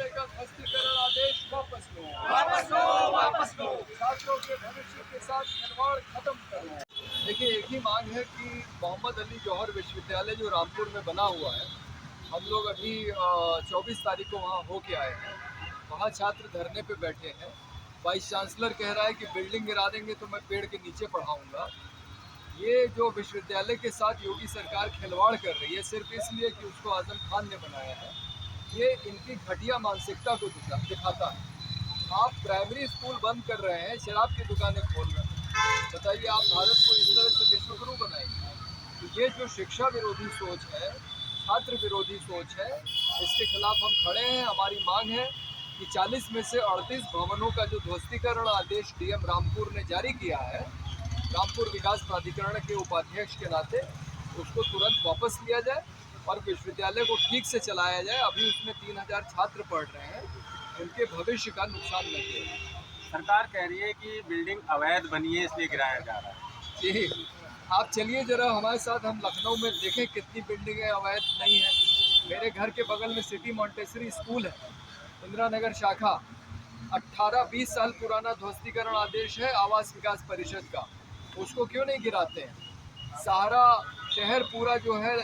विश्वविद्यालय का ध्वस्तीकरण आदेश वापस लो, वापस लो, वापस लो। छात्रों के भविष्य के साथ खिलवाड़ खत्म करो। देखिए, एक ही मांग है कि मोहम्मद अली जौहर विश्वविद्यालय जो रामपुर में बना हुआ है, हम लोग अभी 24 तारीख को वहाँ होके आए हैं। वहाँ छात्र धरने पे बैठे हैं। वाइस चांसलर कह रहा है कि बिल्डिंग गिरा देंगे तो मैं पेड़ के नीचे पढ़ाऊँगा। ये जो विश्वविद्यालय के साथ योगी सरकार खिलवाड़ कर रही है सिर्फ इसलिए कि उसको आजम खान ने बनाया है, ये इनकी घटिया मानसिकता को दिखाता है। आप प्राइमरी स्कूल बंद कर रहे हैं, शराब की दुकानें खोल रहे हैं, बताइए आप भारत को इस तरह से विश्वगुरु बनाएंगे? तो ये जो शिक्षा विरोधी सोच है, छात्र विरोधी सोच है, इसके खिलाफ हम खड़े हैं। हमारी मांग है कि 40 में से 38 भवनों का जो ध्वस्तीकरण आदेश डीएम रामपुर ने जारी किया है, रामपुर विकास प्राधिकरण के उपाध्यक्ष के नाते, उसको तुरंत वापस लिया जाए और विश्वविद्यालय को ठीक से चलाया जाए। अभी उसमें 3000 छात्र पढ़ रहे हैं, उनके भविष्य का नुकसान न किया। सरकार कह रही है कि बिल्डिंग अवैध बनी है इसलिए गिराया जा रहा है। जी, आप चलिए जरा हमारे साथ, हम लखनऊ में देखें कितनी बिल्डिंगें अवैध नहीं हैं। मेरे घर के बगल में सिटी मॉन्टेसरी स्कूल है, इंदिरा नगर शाखा, 18-20 साल पुराना ध्वस्तीकरण आदेश है आवास विकास परिषद का, उसको क्यों नहीं गिराते हैं? सहारा शहर पूरा जो है,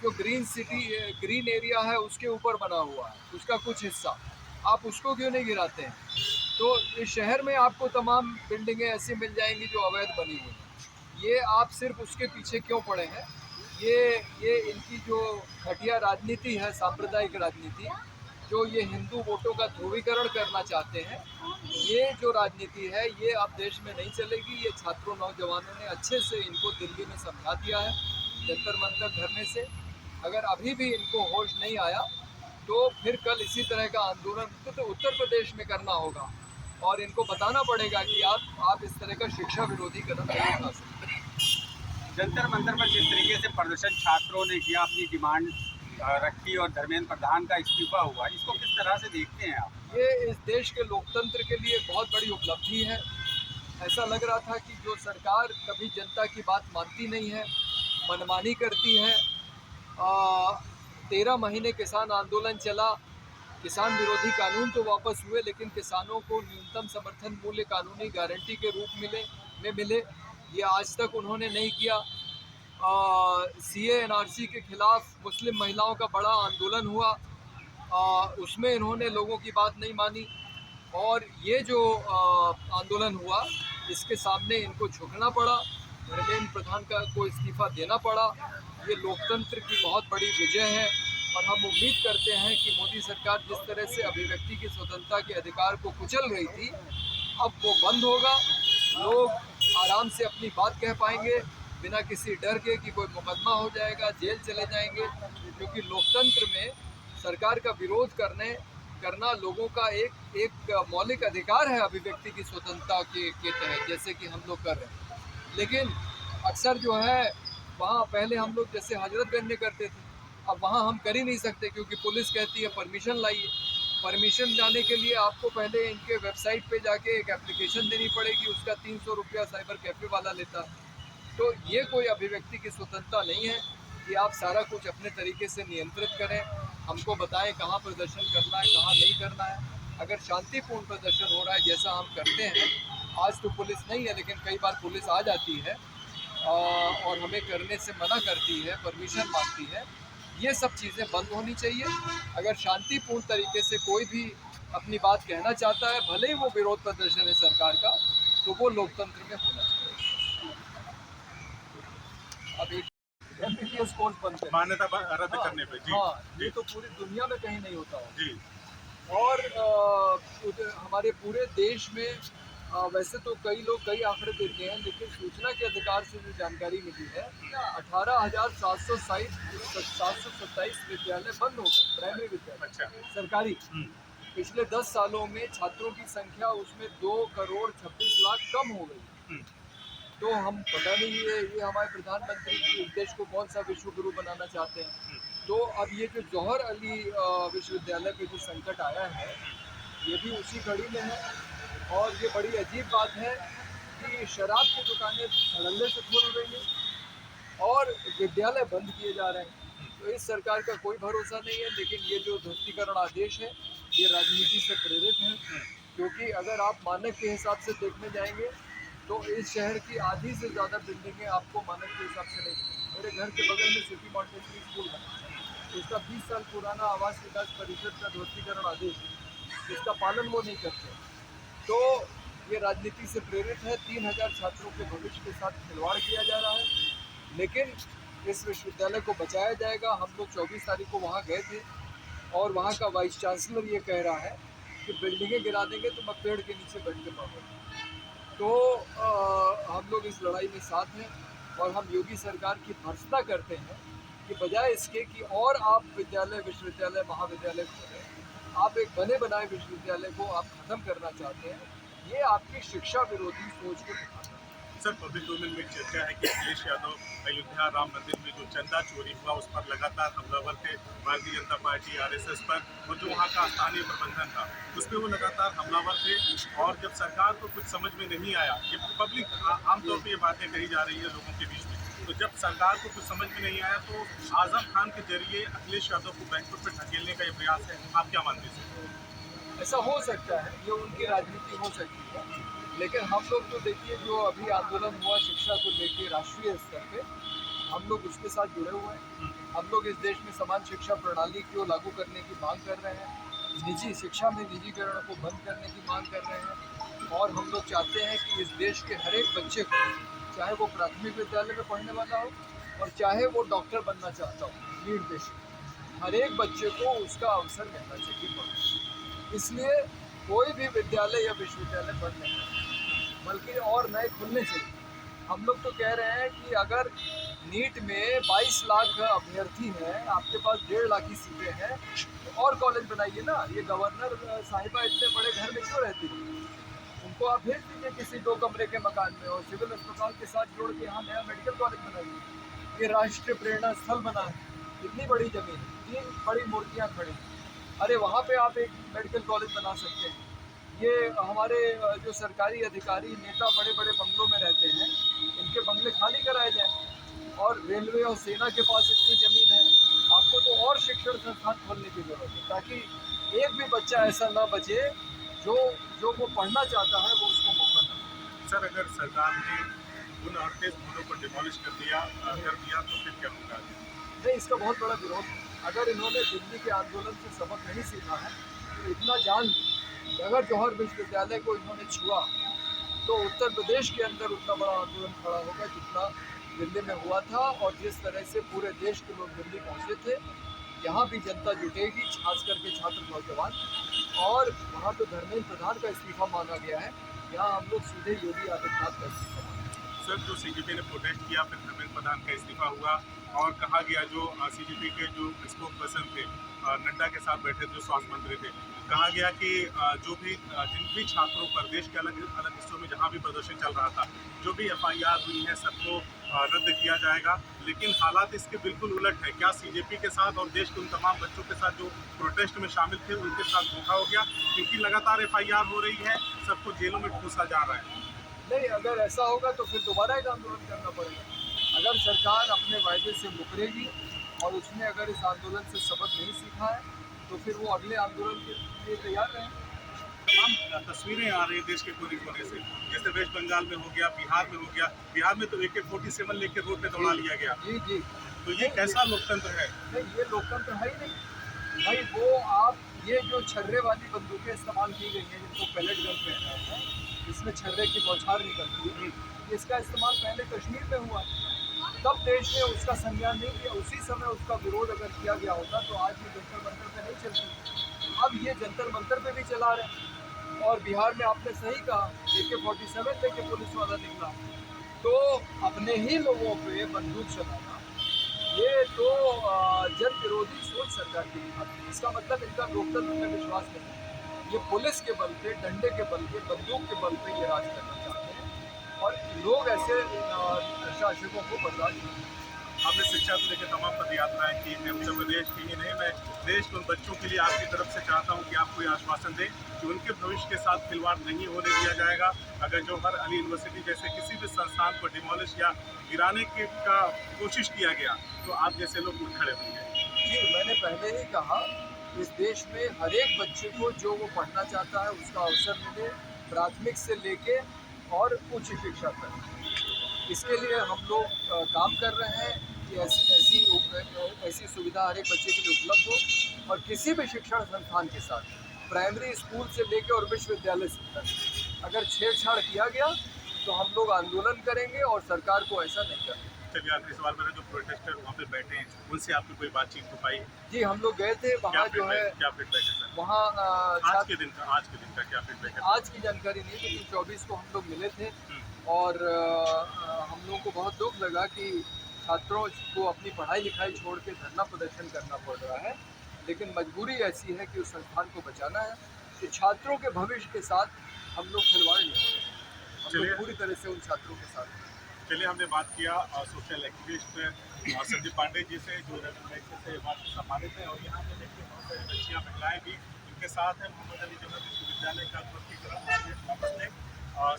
जो ग्रीन एरिया है उसके ऊपर बना हुआ है, उसका कुछ हिस्सा, आप उसको क्यों नहीं गिराते हैं? तो इस शहर में आपको तमाम बिल्डिंगें ऐसी मिल जाएंगी जो अवैध बनी हुई हैं। ये आप सिर्फ उसके पीछे क्यों पड़े हैं? ये इनकी जो घटिया राजनीति है, सांप्रदायिक राजनीति, जो ये हिंदू वोटों का ध्रुवीकरण करना चाहते हैं, ये जो राजनीति है ये अब देश में नहीं चलेगी। ये छात्रों नौजवानों ने अच्छे से इनको दिल्ली में समझा दिया है जंतर मंतर धरने से। अगर अभी भी इनको होश नहीं आया तो फिर कल इसी तरह का आंदोलन तो उत्तर प्रदेश में करना होगा और इनको बताना पड़ेगा कि आप इस तरह का शिक्षा विरोधी कदम नहीं उठा सकते। जंतर मंतर पर जिस तरीके से प्रदर्शन छात्रों ने किया, अपनी डिमांड रखी और धर्मेंद्र प्रधान का इस्तीफा हुआ, इसको किस तरह से देखते हैं आप? ये इस देश के लोकतंत्र के लिए बहुत बड़ी उपलब्धि है। ऐसा लग रहा था कि जो सरकार कभी जनता की बात मानती नहीं है, मनमानी करती है। 13 महीने किसान आंदोलन चला, किसान विरोधी कानून तो वापस हुए, लेकिन किसानों को न्यूनतम समर्थन मूल्य कानूनी गारंटी के रूप में मिले, ये आज तक उन्होंने नहीं किया। सीए एनआरसी के खिलाफ मुस्लिम महिलाओं का बड़ा आंदोलन हुआ, उसमें इन्होंने लोगों की बात नहीं मानी और ये जो आंदोलन हुआ इसके सामने इनको झुकना पड़ा, धर्मेंद्र प्रधान को इस्तीफा देना पड़ा। ये लोकतंत्र की बहुत बड़ी विजय है और हम उम्मीद करते हैं कि मोदी सरकार जिस तरह से अभिव्यक्ति की स्वतंत्रता के अधिकार को कुचल रही थी, अब वो बंद होगा। लोग आराम से अपनी बात कह पाएंगे बिना किसी डर के कि कोई मुकदमा हो जाएगा, जेल चले जाएंगे, क्योंकि लोकतंत्र में सरकार का विरोध करना लोगों का एक मौलिक अधिकार है अभिव्यक्ति की स्वतंत्रता के तहत, जैसे कि हम लोग कर रहे हैं। लेकिन अक्सर जो है वहाँ पहले हम लोग जैसे हजरतगंज में करते थे, अब वहाँ हम कर ही नहीं सकते क्योंकि पुलिस कहती है परमिशन लाइए। परमिशन जाने के लिए आपको पहले इनके वेबसाइट पे जाके एक एप्लीकेशन देनी पड़ेगी, उसका 300 रुपया साइबर कैफ़े वाला लेता है। तो ये कोई अभिव्यक्ति की स्वतंत्रता नहीं है कि आप सारा कुछ अपने तरीके से नियंत्रित करें, हमको बताएं कहाँ प्रदर्शन करना है, कहाँ नहीं करना है। अगर शांतिपूर्ण प्रदर्शन हो रहा है जैसा हम करते हैं, आज तो पुलिस नहीं है लेकिन कई बार पुलिस आ जाती है और हमें करने से मना करती है, परमिशन मांगती है, ये सब चीज़ें बंद होनी चाहिए। अगर शांतिपूर्ण तरीके से कोई भी अपनी बात कहना चाहता है, भले ही वो विरोध प्रदर्शन है सरकार का, तो वो लोकतंत्र में होना चाहिए। अब एक एमबीबीएस कोर्स बनते हैं मान्यता रद्द करने पे। जी, हाँ, जी, ये तो पूरी दुनिया में कहीं नहीं होता है। जी, और हमारे पूरे देश में वैसे तो कई लोग कई आंकड़े देते हैं, लेकिन सूचना के अधिकार से जो जानकारी मिली है, 18,727 विद्यालय बंद हो गए, प्राइमरी विद्यालय अच्छा, सरकारी। पिछले 10 सालों में छात्रों की संख्या उसमें 2,26,00,000 कम हो गई। तो हम पता नहीं ये हमारे प्रधानमंत्री इस देश को कौन सा विश्व गुरु बनाना चाहते हैं। तो अब ये जो जौहर अली विश्वविद्यालय पे जो संकट आया है, ये भी उसी कड़ी में है। और ये बड़ी अजीब बात है कि शराब की दुकानें धड़ल्ले से खोल रही हैं और विद्यालय बंद किए जा रहे हैं। तो इस सरकार का कोई भरोसा नहीं है, लेकिन ये जो ध्वस्तीकरण आदेश है ये राजनीति से प्रेरित है, क्योंकि अगर आप मानक के हिसाब से देखने जाएंगे तो इस शहर की आधी से ज़्यादा बिल्डिंगें आपको मानक के हिसाब से नहीं मिलेंगी। मेरे घर के बगल में सिटी मॉन्टेसरी स्कूल है, उसका 20 साल पुराना आवास विकास परिषद का ध्वस्तीकरण आदेश है, जिसका पालन वो नहीं करते। तो ये राजनीति से प्रेरित है। 3000 छात्रों के भविष्य के साथ खिलवाड़ किया जा रहा है, लेकिन इस विश्वविद्यालय को बचाया जाएगा। हम लोग 24 तारीख को वहाँ गए थे और वहाँ का वाइस चांसलर ये कह रहा है कि बिल्डिंगें गिरा देंगे तो मैं पेड़ के नीचे बैठ के पाऊँगा। तो हम लोग इस लड़ाई में साथ हैं और हम योगी सरकार की भर्त्सना करते हैं कि बजाय इसके कि और आप विद्यालय, विश्वविद्यालय, महाविद्यालय खोलें, आप एक बने बनाए विश्वविद्यालय को आप ख़त्म करना चाहते हैं। ये आपकी शिक्षा विरोधी सोच को दिखाता है। सर, पब्लिक डोमेन में चर्चा है कि अखिलेश यादव अयोध्या राम मंदिर में जो चंदा चोरी हुआ उस पर लगातार हमलावर थे भारतीय जनता पार्टी आरएसएस पर, और जो वहाँ का स्थानीय प्रबंधन था उस पर वो लगातार हमलावर थे। और जब सरकार को कुछ समझ में नहीं आया, ये पब्लिक आमतौर पर ये बातें कही जा रही है लोगों के बीच में, तो जब सरकार को कुछ समझ में नहीं आया तो आजम खान के जरिए अखिलेश यादव को बैंकपुर पर ढकेलने का ये प्रयास है। आप क्या मानते हैं? ऐसा हो सकता है, ये उनकी राजनीति हो सकती है, लेकिन हम लोग तो देखिए जो अभी आंदोलन हुआ शिक्षा को लेकर राष्ट्रीय स्तर पे, हम लोग उसके साथ जुड़े हुए हैं। हम लोग इस देश में समान शिक्षा प्रणाली को लागू करने की मांग कर रहे हैं, निजी शिक्षा में निजीकरण को बंद करने की मांग कर रहे हैं, और हम लोग चाहते हैं कि इस देश के हर एक बच्चे को, चाहे वो प्राथमिक विद्यालय में पढ़ने वाला हो और चाहे वो डॉक्टर बनना चाहता हो, नीट पेशेंट, हर एक बच्चे को उसका अवसर मिलना चाहिए पढ़ने। इसलिए कोई भी विद्यालय या विश्वविद्यालय बंद नहीं है, बल्कि और नए खुलने चाहिए। हम लोग तो कह रहे हैं कि अगर नीट में 22 लाख अभ्यर्थी हैं, आपके पास 1.5 लाख की सीटें हैं, तो और कॉलेज बनाइए ना। ये गवर्नर साहिबा इतने बड़े घर में क्यों रहती है? उनको आप भेज दीजिए किसी 2 कमरे के मकान में और सिविल अस्पताल के साथ जोड़ के यहाँ नया मेडिकल कॉलेज बनाइए। ये राष्ट्रीय प्रेरणा स्थल बना है, इतनी बड़ी जमीन, 3 बड़ी मूर्तियाँ खड़ी, अरे वहाँ पे आप एक मेडिकल कॉलेज बना सकते हैं। ये हमारे जो सरकारी अधिकारी नेता बड़े बड़े बंगलों में रहते हैं, इनके बंगले खाली कराए जाएं। और रेलवे और सेना के पास इतनी ज़मीन है, आपको तो और शिक्षण संस्थान खोलने की ज़रूरत है, ताकि एक भी बच्चा ऐसा ना बचे जो वो पढ़ना चाहता है वो उसको मौका ना मिले। सर, अगर सरकार ने उन 38 भवनों को डिमोलिश कर दिया तो फिर क्या होगा? नहीं, इसका बहुत बड़ा विरोध है। अगर इन्होंने दिल्ली के आंदोलन से सबक नहीं सीखा है तो इतना जान लें कि अगर जौहर विश्वविद्यालय को इन्होंने छुआ तो उत्तर प्रदेश के अंदर उतना बड़ा आंदोलन खड़ा होगा जितना दिल्ली में हुआ था। और जिस तरह से पूरे देश के लोग दिल्ली पहुंचे थे, यहाँ भी जनता जुटेगी, खास करके छात्र नौजवान। और वहाँ तो धर्मेंद्र प्रधान का इस्तीफा मांगा गया है, यहाँ हम लोग सीधे योगी आदित्यनाथ का इस्तीफा मांगे। सर, जो सीजेपी ने प्रोटेस्ट किया, फिर धर्मेंद्र प्रधान का इस्तीफा हुआ और कहा गया जो सीजेपी के जो स्पोक पर्सन थे, नड्डा के साथ बैठे जो स्वास्थ्य मंत्री थे, कहा गया कि जो भी जिन भी छात्रों पर देश के अलग अलग हिस्सों में जहाँ भी प्रदर्शन चल रहा था, जो भी FIR हुई है सबको रद्द किया जाएगा। लेकिन हालात इसके बिल्कुल उलट है। क्या सीजेपी के साथ और देश के उन तमाम बच्चों के साथ जो प्रोटेस्ट में शामिल थे उनके साथ धोखा हो गया? क्योंकि लगातार FIR हो रही है, सबको जेलों में ठूसा जा रहा है। नहीं, अगर ऐसा होगा तो फिर दोबारा एक आंदोलन करना पड़ेगा। अगर सरकार अपने वायदे से मुकरेगी और उसने अगर इस आंदोलन से सबक नहीं सीखा है तो फिर वो अगले आंदोलन के लिए तैयार रहें। तमाम तस्वीरें आ रही है देश के कोने कोने से, जैसे वेस्ट बंगाल में हो गया, बिहार में हो गया। बिहार में तो AK-47 लेकर रोड पे दौड़ा लिया गया। जी जी। तो ये कैसा लोकतंत्र है? नहीं, ये लोकतंत्र है ही नहीं भाई। वो आप ये जो छर्रे वाली बंदूकें इस्तेमाल की गई हैं, जिनको पैलेट गन कह रहे हैं, इसमें छर्रे की बौछार निकलती है, इसका इस्तेमाल पहले कश्मीर में हुआ, तब देश ने उसका संज्ञान नहीं लिया। उसी समय उसका विरोध अगर किया गया होता तो आज ये जंतर मंतर पे नहीं चलती। अब ये जंतर मंतर पे भी चला रहे हैं। और बिहार में आपने सही कहा, AK-47 लेके पुलिस वाला निकला, तो अपने ही लोगों पे बंदूक चलाना, ये तो जन विरोधी सोच सरकार की दिखाती है। इसका मतलब इनका लोकतंत्र में विश्वास नहीं है। ये पुलिस के बल पे, डंडे के बल पे, बंदूक के बल पे ये राज करना चाहते हैं और लोग ऐसे शासकों को बर्दाश्त नहीं। आपने शिक्षा को लेकर तमाम पद यात्राएं की, मैं उत्तर प्रदेश की ही नहीं, मैं देश के उन बच्चों के लिए आपकी तरफ से चाहता हूं कि आप कोई आश्वासन दें कि उनके भविष्य के साथ खिलवाड़ नहीं होने दिया जाएगा। अगर जौहर अली यूनिवर्सिटी जैसे किसी भी संस्थान को डिमोलिश या गिराने का कोशिश किया गया तो आप जैसे लोग उठ खड़े होंगे। जी, मैंने पहले ही कहा इस देश में हर एक बच्चे को जो वो पढ़ना चाहता है उसका अवसर मिले, प्राथमिक से लेके और उच्च शिक्षा तक। इसके लिए हम लोग काम कर रहे हैं कि ऐसी सुविधा हर एक बच्चे के लिए उपलब्ध हो। और किसी भी शिक्षण संस्थान के साथ प्राइमरी स्कूल से लेकर और विश्वविद्यालय तक अगर छेड़छाड़ किया गया तो हम लोग आंदोलन करेंगे और सरकार को ऐसा नहीं करेंगे। चलिए, आखिरी सवाल मेरा, जो प्रोटेस्टर वहाँ पे बैठे हैं उनसे आपकी कोई बातचीत हो पाई? जी, हम लोग गए थे वहाँ, जो है क्या फीडबैक है सर? वहाँ आज के दिन का क्या फीडबैक है? आज की जानकारी नहीं, लेकिन 24 को हम लोग मिले थे और हम लोगों को बहुत दुख लगा कि छात्रों को अपनी पढ़ाई लिखाई छोड़ के धरना प्रदर्शन करना पड़ रहा है, लेकिन मजबूरी ऐसी है कि उस संस्थान को बचाना है। कि छात्रों के भविष्य के साथ हम लोग खिलवाड़ नहीं करें, हम लोग पूरी तरह से उन छात्रों के साथ। चलिए, हमने बात किया सोशल एक्टिविस्ट संदीप पांडे जी से, जो से बात सम्मानित है। और यहाँ पे देखिए बहुत सारी बच्चियाँ, महिलाएं भी इनके साथ हैं। मोहम्मद अली जौहर विश्वविद्यालय का वापस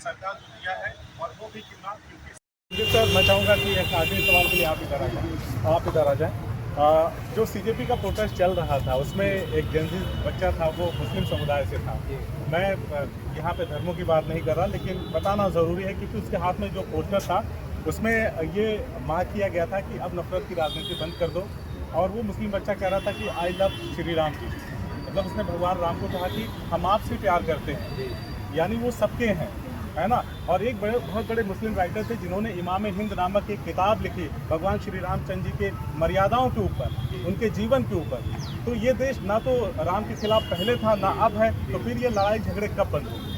सरकार जो दिया है, और वो भी क्यों ना, क्योंकि सर मैं चाहूँगा कि एक आखिरी सवाल के लिए आप इधर आ जाएँ। जो सीजेपी का प्रोटेस्ट चल रहा था उसमें एक जेंजी बच्चा था, वो मुस्लिम समुदाय से था। मैं यहाँ पे धर्मों की बात नहीं कर रहा, लेकिन बताना ज़रूरी है क्योंकि उसके हाथ में जो पोस्टर था उसमें ये मांग किया गया था कि अब नफरत की राजनीति बंद कर दो। और वो मुस्लिम बच्चा कह रहा था कि आई लव श्री राम जी, मतलब उसने भगवान राम को कहा कि हम आपसे प्यार करते हैं, यानी वो सबके हैं, है ना। और एक बहुत बड़े मुस्लिम राइटर थे जिन्होंने इमाम हिंद नामक एक किताब लिखी भगवान श्री रामचंद्र जी के मर्यादाओं के ऊपर, उनके जीवन के ऊपर। तो ये देश ना तो राम के खिलाफ पहले था ना अब है, तो फिर ये लड़ाई झगड़े कब बंद होंगे?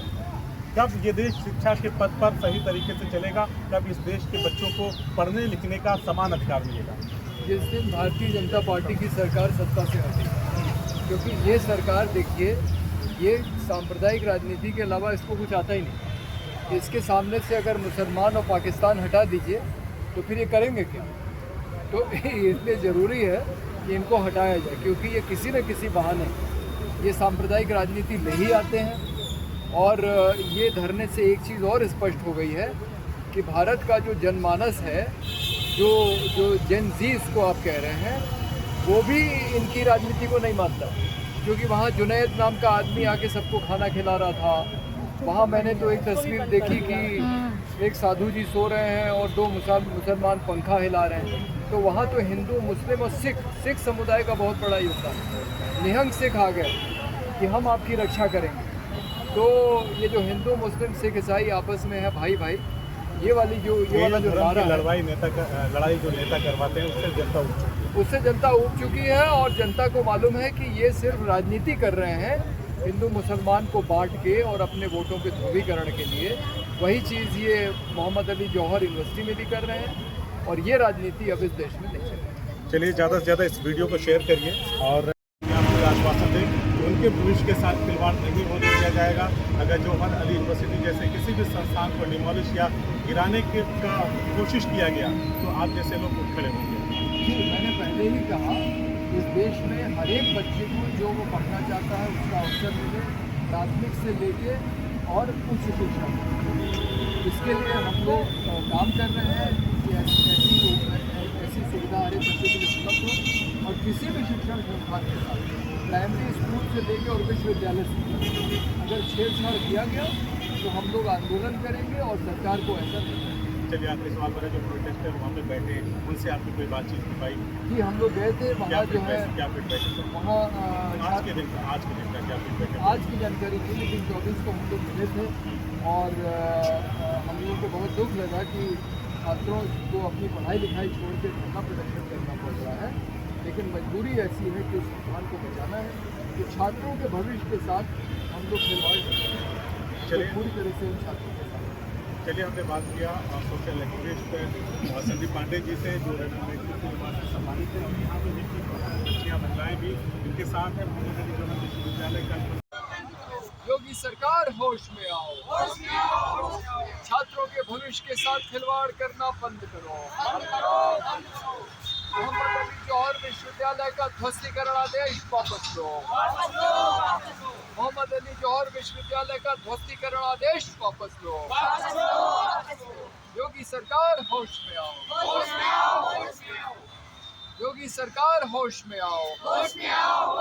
कब ये देश शिक्षा के पथ पर सही तरीके से चलेगा? कब इस देश के बच्चों को पढ़ने लिखने का समान अधिकार मिलेगा? जिस दिन भारतीय जनता पार्टी की सरकार सत्ता से हटेगी, क्योंकि ये सरकार, देखिए, ये सांप्रदायिक राजनीति के अलावा इसको कुछ आता ही नहीं। इसके सामने से अगर मुसलमान और पाकिस्तान हटा दीजिए तो फिर ये करेंगे क्या? तो इसलिए ज़रूरी है कि इनको हटाया जाए, क्योंकि ये किसी न किसी बहाने ये सांप्रदायिक राजनीति ले ही आते हैं। और ये धरने से एक चीज़ और स्पष्ट हो गई है कि भारत का जो जनमानस है, जो जेन ज़ी इसको आप कह रहे हैं, वो भी इनकी राजनीति को नहीं मानता। क्योंकि वहाँ जुनैद नाम का आदमी आके सबको खाना खिला रहा था। वहाँ मैंने तो एक तस्वीर देखी कि एक साधु जी सो रहे हैं और दो मुसलमान पंखा हिला रहे हैं। तो वहाँ तो हिंदू, मुस्लिम और सिख समुदाय का बहुत बड़ा योगदान है। निहंग सिख आ गए कि हम आपकी रक्षा करेंगे। तो ये जो हिंदू, मुस्लिम, सिख, ईसाई आपस में है भाई भाई, ये वाला जो नारा है, लड़ाई जो नेता करवाते हैं उससे जनता उब चुकी है। और जनता को मालूम है कि ये सिर्फ राजनीति कर रहे हैं, हिंदू मुसलमान को बांट के और अपने वोटों के ध्रुवीकरण के लिए। वही चीज़ ये मोहम्मद अली जौहर यूनिवर्सिटी में भी कर रहे हैं, और ये राजनीति अब इस देश में नहीं चलेगी। चलिए, ज़्यादा से ज़्यादा इस वीडियो को शेयर करिए और आपको आश्वासन दें कि उनके भविष्य के साथ खिलवाड़ नहीं होने दिया जाएगा। अगर जौहर अली यूनिवर्सिटी जैसे किसी भी संस्थान को डिमोलिश या गिराने का कोशिश किया गया तो आप जैसे लोग उठ खड़े होंगे। मैंने पहले ही कहा, इस देश में हर एक बच्चे को जो वो पढ़ना चाहता है उसका अवसर मिले, प्राथमिक से लेके और उच्च शिक्षा। इसके लिए हम लोग काम कर रहे हैं कि ऐसी सुविधा हर एक बच्चे के लिए उपलब्ध हो। और किसी भी शिक्षण संस्थान के साथ प्राइमरी स्कूल से लेकर और विश्वविद्यालय से अगर छेड़छाड़ किया गया तो हम लोग आंदोलन करेंगे और सरकार को ऐसा नहीं करेंगे। चलिए, आखिरी सवाल मेरा, जो प्रोटेस्टर वहाँ पे बैठे उनसे आपकी कोई बातचीत हो पाई? जी, हम लोग गए थे वहाँ, जो है क्या फीडबैक है वहाँ आज के दिन का क्या फीडबैक है? आज की जानकारी थी, लेकिन 24 को हम लोग मिले थे और हम लोगों को बहुत दुख लगा कि छात्रों को अपनी पढ़ाई लिखाई छोड़ के धरना प्रदर्शन करना पड़ रहा है। लेकिन मजबूरी ऐसी है कि उस संस्थान को बचाना है, कि छात्रों के भविष्य के साथ हम लोग खिलवाड़ करते हैं। चलिए, पूरी तरह से उन छात्रों के साथ। चलिए, हमने बात किया सोशल एक्टिविस्ट संदीप पांडे जी से, जो सम्मानित है। और यहाँ पे देखिए बच्चियाँ, महिलाएं भी इनके साथ हैं। मोहम्मद अली जौहर विश्वविद्यालय का। योगी सरकार होश में आओ, छात्रों के भविष्य के साथ खिलवाड़ करना बंद करो। मोहम्मद अली जौहर विश्वविद्यालय का ध्वस्तीकरण आदेश वापस लो। मोहम्मद अली जौहर विश्वविद्यालय का ध्वस्तीकरण आदेश वापस लो। योगी सरकार होश में आओ, योगी सरकार होश में आओ।